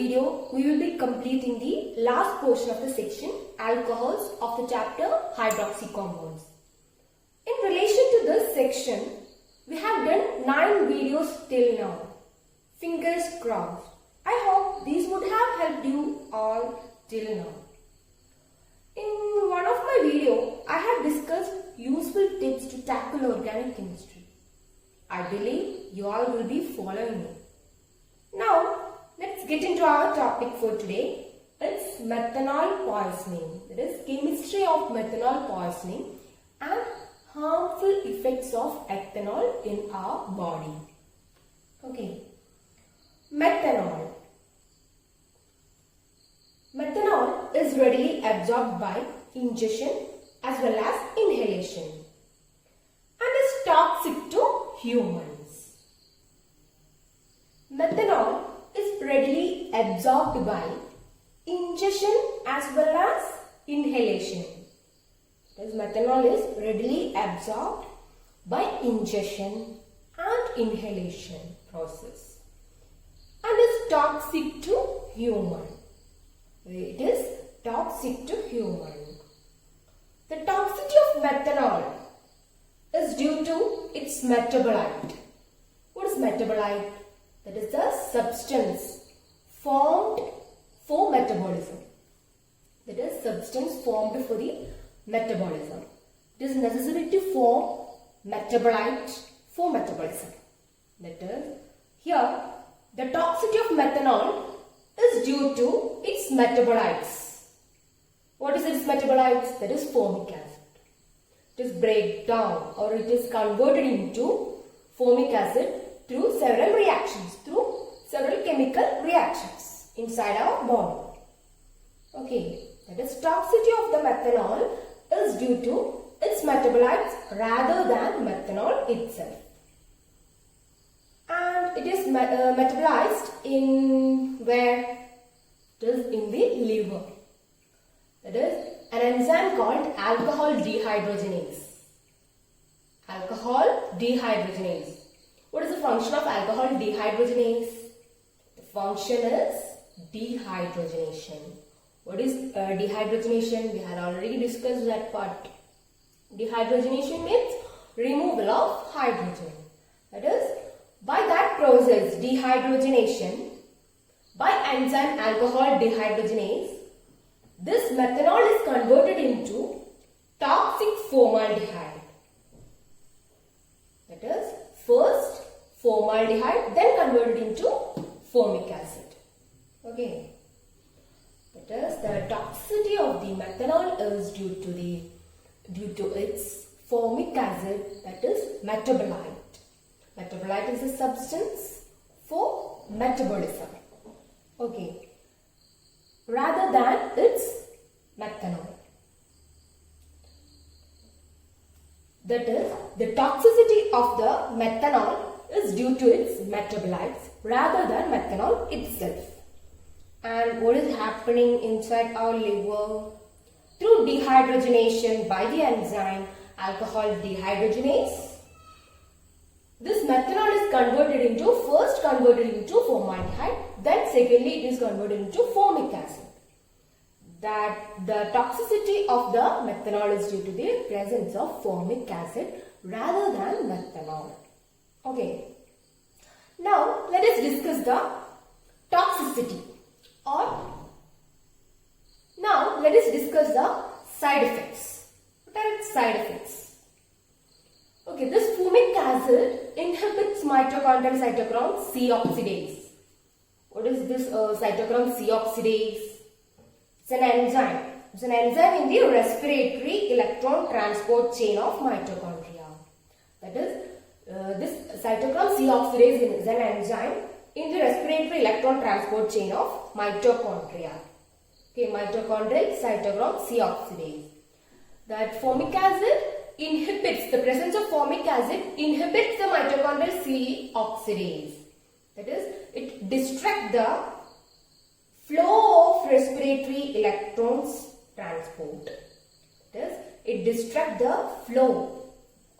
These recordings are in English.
video, we will be completing the last portion of the section, alcohols of the chapter hydroxy compounds. In relation to this section, we have done 9 videos till now. Fingers crossed. I hope these would have helped you all till now. In one of my videos, I have discussed useful tips to tackle organic chemistry. I believe you all will be following me. Now, let's get into our topic for today. It's methanol poisoning. That is chemistry of methanol poisoning and harmful effects of ethanol in our body. Okay. Methanol. Methanol is readily absorbed by ingestion as well as inhalation and is toxic to humans. Methanol is readily absorbed by ingestion as well as inhalation. That is, methanol is readily absorbed by ingestion and inhalation process and is toxic to human. It is toxic to human. The toxicity of methanol is due to its metabolite. What is metabolite? That is the substance formed for metabolism. That is substance formed for the metabolism. It is necessary to form metabolite for metabolism. That is, here the toxicity of methanol is due to its metabolites. What is its metabolites? That is formic acid. It is break down or it is converted into formic acid through several reactions, through several chemical reactions inside our body. Okay, that is toxicity of the methanol is due to its metabolites rather than methanol itself. And it is metabolized in where? It is in the liver. That is an enzyme called alcohol dehydrogenase. Alcohol dehydrogenase. What is the function of alcohol dehydrogenase? The function is dehydrogenation. What is dehydrogenation? We had already discussed that part. Dehydrogenation means removal of hydrogen. That is, by that process, dehydrogenation, by enzyme alcohol dehydrogenase, this methanol is converted into toxic formaldehyde. That is, first formaldehyde, then converted into formic acid. Okay. That is, the toxicity of the methanol is due to its formic acid, that is metabolite. Metabolite is a substance for metabolism. Okay. Rather than its methanol. That is, the toxicity of the methanol is due to its metabolites rather than methanol itself. And what is happening inside our liver? Through dehydrogenation by the enzyme alcohol dehydrogenase, this methanol is first converted into formaldehyde, then secondly it is converted into formic acid. That the toxicity of the methanol is due to the presence of formic acid rather than methanol. Okay. Now let us discuss the toxicity, now let us discuss the side effects. What are its side effects? Okay, this formic acid inhibits mitochondrial cytochrome C oxidase. What is this cytochrome C oxidase? It's an enzyme. It's an enzyme in the respiratory electron transport chain of mitochondria. That is, this cytochrome C oxidase is an enzyme in the respiratory electron transport chain of mitochondria. Okay, mitochondrial cytochrome C oxidase. That formic acid inhibits, the presence of formic acid inhibits the mitochondrial C oxidase. That is, it distracts the flow of respiratory electrons transport. That is, it distracts the flow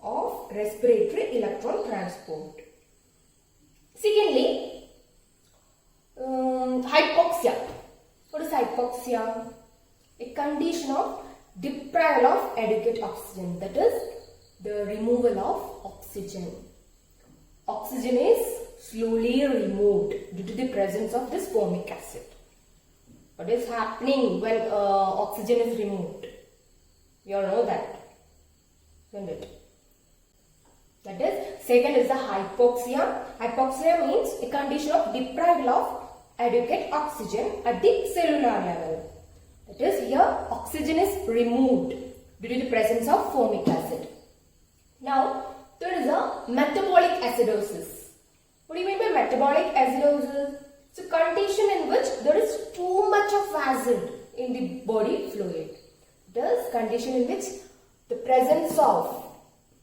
of respiratory electron transport. Secondly, hypoxic hypoxia? A condition of deprival of adequate oxygen, that is the removal of oxygen. Oxygen is slowly removed due to the presence of this formic acid. What is happening when oxygen is removed? You all know that, isn't it? That is, second is the hypoxia. Hypoxia means a condition of deprival of adequate oxygen at the cellular level. That is, here oxygen is removed due to the presence of formic acid. Now, there is a metabolic acidosis. What do you mean by metabolic acidosis? It's a condition in which there is too much of acid in the body fluid. It is a condition in which the presence of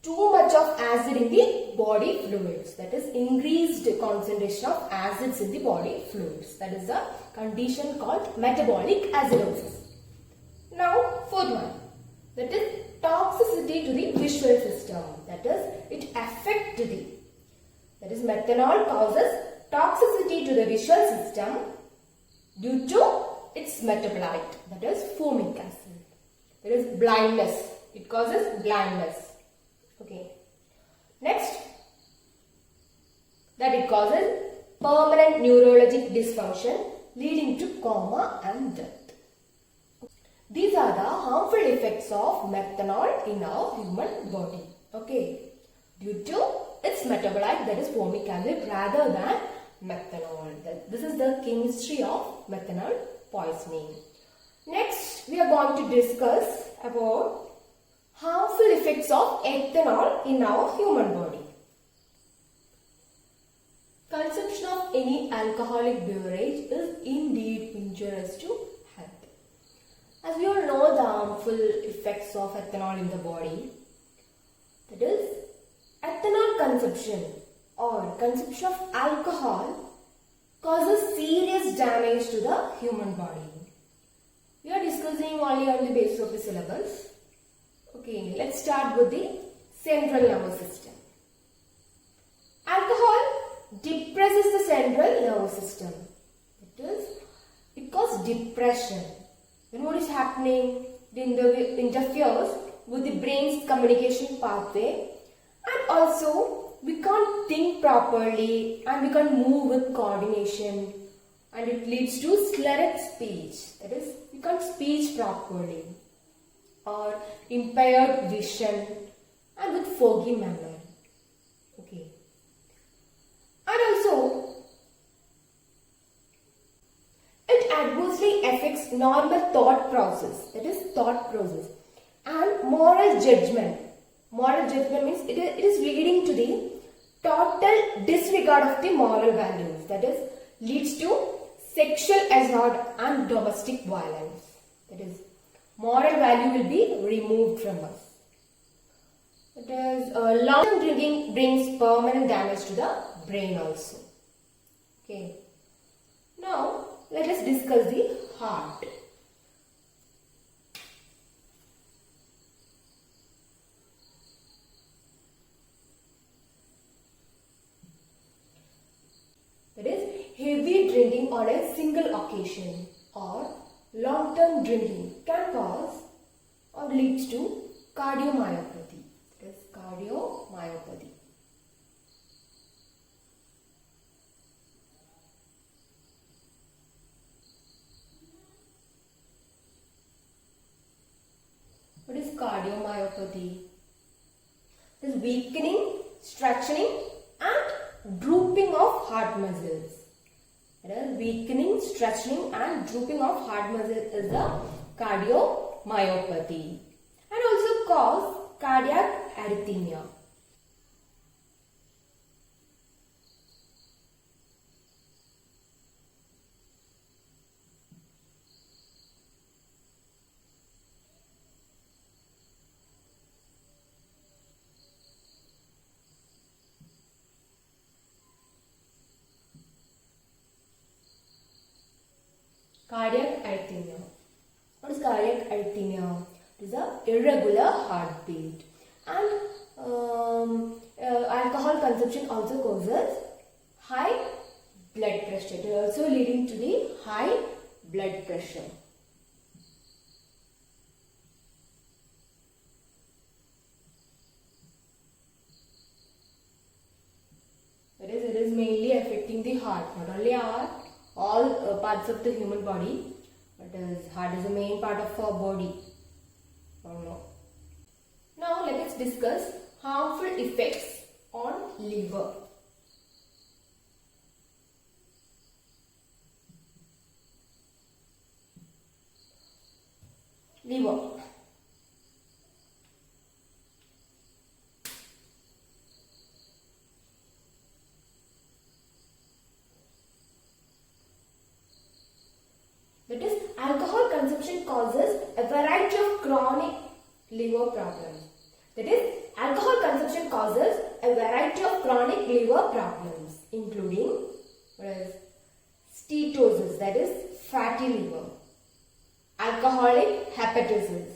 too much of acid in the body fluids. That is increased concentration of acids in the body fluids. That is a condition called metabolic acidosis. Now, fourth one. That is toxicity to the visual system. That is, it affects the. That is, methanol causes toxicity to the visual system due to its metabolite. That is formic acid. That is blindness. It causes blindness. Okay. Next, that it causes permanent neurologic dysfunction leading to coma and death. These are the harmful effects of methanol in our human body. Okay. Due to its metabolite, that is formic acid, rather than methanol. This is the chemistry of methanol poisoning. Next, we are going to discuss about harmful effects of ethanol in our human body. Consumption of any alcoholic beverage is indeed injurious to health. As we all know the harmful effects of ethanol in the body, that is, ethanol consumption or consumption of alcohol causes serious damage to the human body. We are discussing only on the basis of the syllabus. Okay, let's start with the central nervous system. Alcohol depresses the central nervous system. It causes depression. Then what is happening? It interferes with the brain's communication pathway, and also we can't think properly and we can't move with coordination, and it leads to slurred speech. That is, we can't speak properly, or impaired vision, and with foggy memory. Okay. And also, it adversely affects normal thought process, that is thought process, and moral judgment. Moral judgment means it is leading to the total disregard of the moral values, that is leads to sexual assault and domestic violence. That is, moral value will be removed from us. It is long-term drinking brings permanent damage to the brain also. Okay. Now let us discuss the heart. That is, heavy drinking on a single occasion or long-term drinking can cause or leads to cardiomyopathy. That is cardiomyopathy. What is cardiomyopathy? It is weakening, stretching and drooping of heart muscles. It is weakening, stretching and drooping of heart muscles is the cardiomyopathy, and also cause cardiac arrhythmia. Cardiac arrhythmia. What is cardiac arrhythmia? It is an irregular heartbeat. And alcohol consumption also causes high blood pressure. It is also leading to the high blood pressure. That is, it is mainly affecting the heart, not only heart, all parts of the human body, but heart is the main part of our body. Now let us discuss harmful effects on liver. Liver. That is, alcohol consumption causes a variety of chronic liver problems. That is, alcohol consumption causes a variety of chronic liver problems, including steatosis, that is fatty liver, alcoholic hepatitis,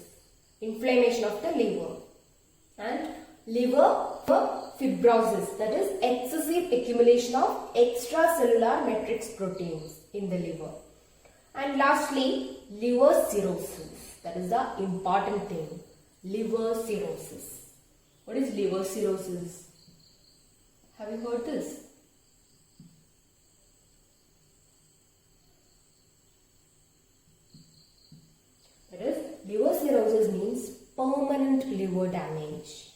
inflammation of the liver, and liver fibrosis, that is excessive accumulation of extracellular matrix proteins in the liver. And lastly, liver cirrhosis. That is the important thing. Liver cirrhosis. What is liver cirrhosis? Have you heard this? That is, liver cirrhosis means permanent liver damage.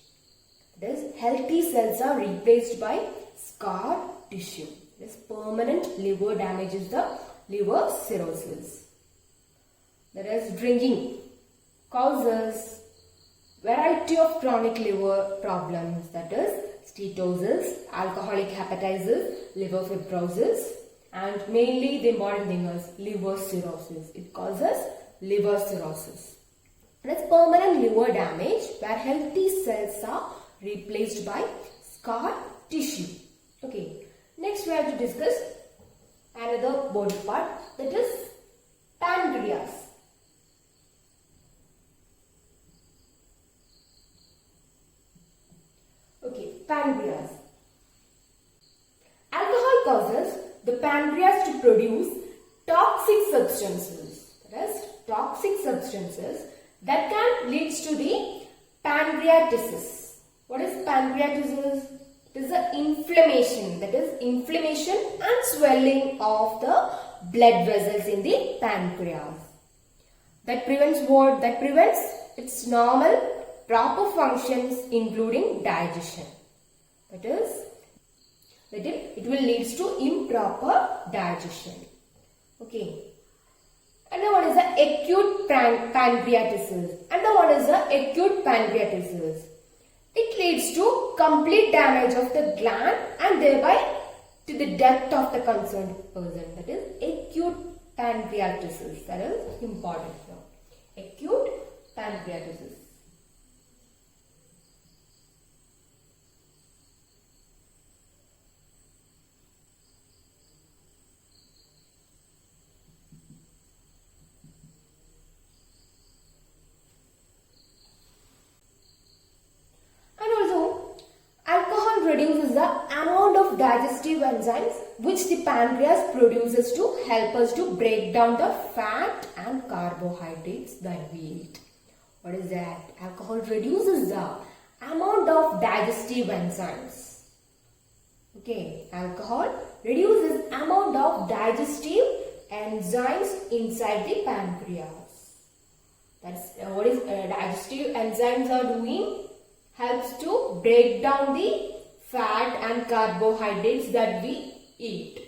That is, healthy cells are replaced by scar tissue. This permanent liver damage is the liver cirrhosis. That is, drinking causes variety of chronic liver problems, that is steatosis, alcoholic hepatitis, liver fibrosis, and mainly the important thing is liver cirrhosis. It causes liver cirrhosis. That's permanent liver damage where healthy cells are replaced by scar tissue. Okay. Next we have to discuss another body part, that is pancreas. Okay, pancreas. Alcohol causes the pancreas to produce toxic substances. That is, toxic substances that can lead to the pancreatitis. What is pancreatitis? It is the inflammation, that is inflammation and swelling of the blood vessels in the pancreas. That prevents what? That prevents its normal, proper functions including digestion. That is, it will lead to improper digestion. Okay. And now what is the acute pancreatitis? And now what is the acute pancreatitis? It leads to complete damage of the gland and thereby to the death of the concerned person. That is acute pancreatitis. That is important here. Acute pancreatitis. Reduces the amount of digestive enzymes which the pancreas produces to help us to break down the fat and carbohydrates that we eat. What is that? Alcohol reduces the amount of digestive enzymes. Okay, alcohol reduces amount of digestive enzymes inside the pancreas. That's what is digestive enzymes are doing? Helps to break down the fat and carbohydrates that we eat.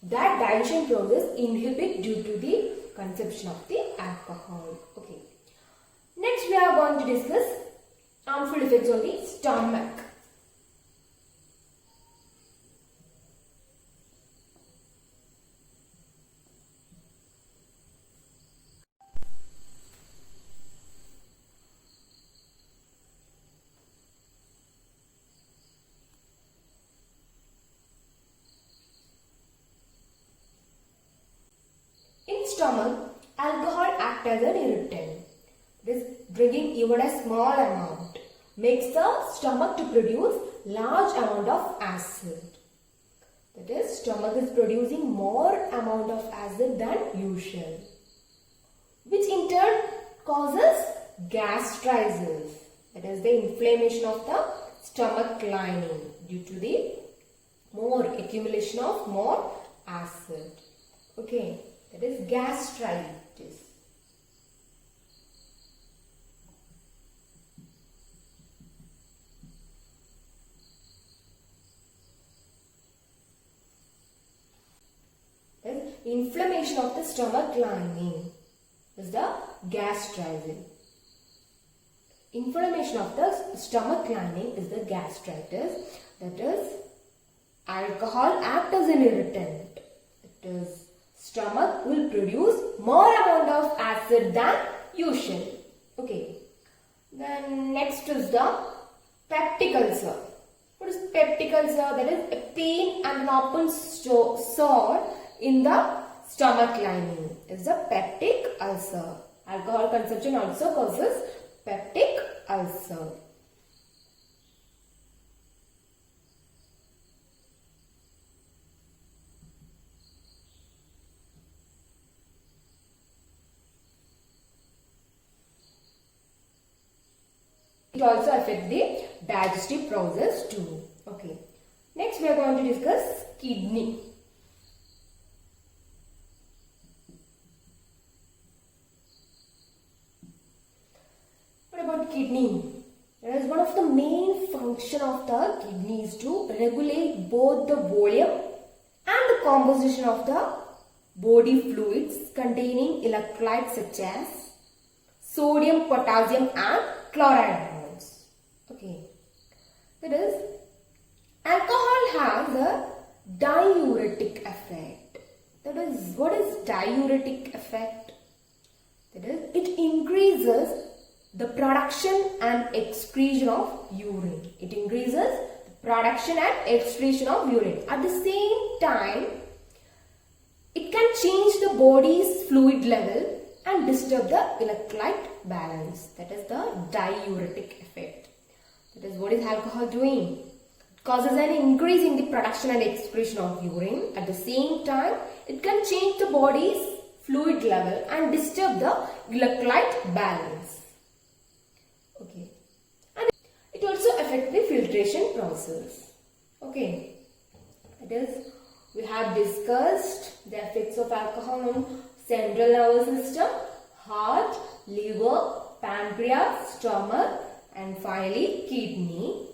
That digestion process inhibits due to the consumption of the alcohol. Okay. Next we are going to discuss harmful effects on the stomach. Stomach, alcohol acts as an irritant. This drinking even a small amount makes the stomach to produce large amount of acid. That is, stomach is producing more amount of acid than usual, which in turn causes gastritis. That is the inflammation of the stomach lining due to the more accumulation of more acid. Okay, that is gastritis. Inflammation of the stomach lining is the gastritis. Inflammation of the stomach lining is the gastritis. That is, alcohol acts as an irritant. It is, stomach will produce more amount of acid than usual. Okay. Then next is the peptic ulcer. What is peptic ulcer? That is a pain and an open sore in the stomach lining is the peptic ulcer. Alcohol consumption also causes peptic ulcer. It also affects the digestive process too. Okay. Next we are going to discuss kidney. About kidney. That is, one of the main function of the kidney is to regulate both the volume and the composition of the body fluids containing electrolytes such as sodium, potassium and chloride ions. Okay. That is, alcohol has a diuretic effect. That is, what is diuretic effect? That is, it increases the production and excretion of urine. It increases the production and excretion of urine. At the same time, it can change the body's fluid level and disturb the electrolyte balance. That is the diuretic effect. That is, what is alcohol doing? It causes an increase in the production and excretion of urine. At the same time, it can change the body's fluid level and disturb the electrolyte balance. Okay, and it also affects the filtration process. Okay, that is, we have discussed the effects of alcohol on central nervous system, heart, liver, pancreas, stomach, and finally kidney.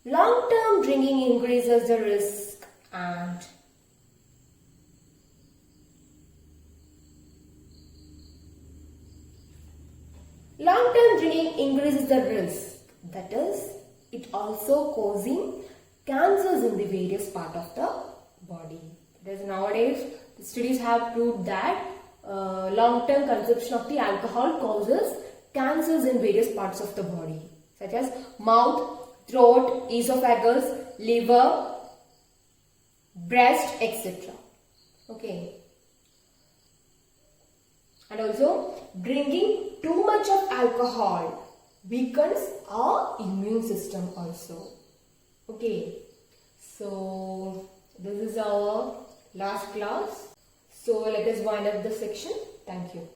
Long-term drinking increases the risk and long-term drinking increases the risk. That is, it also causing cancers in the various part of the body. Because nowadays, the studies have proved that long-term consumption of the alcohol causes cancers in various parts of the body, such as mouth, throat, esophagus, liver, breast, etc. Okay. And also, drinking too much of alcohol weakens our immune system also. Okay. So, this is our last class. So, let us wind up the section. Thank you.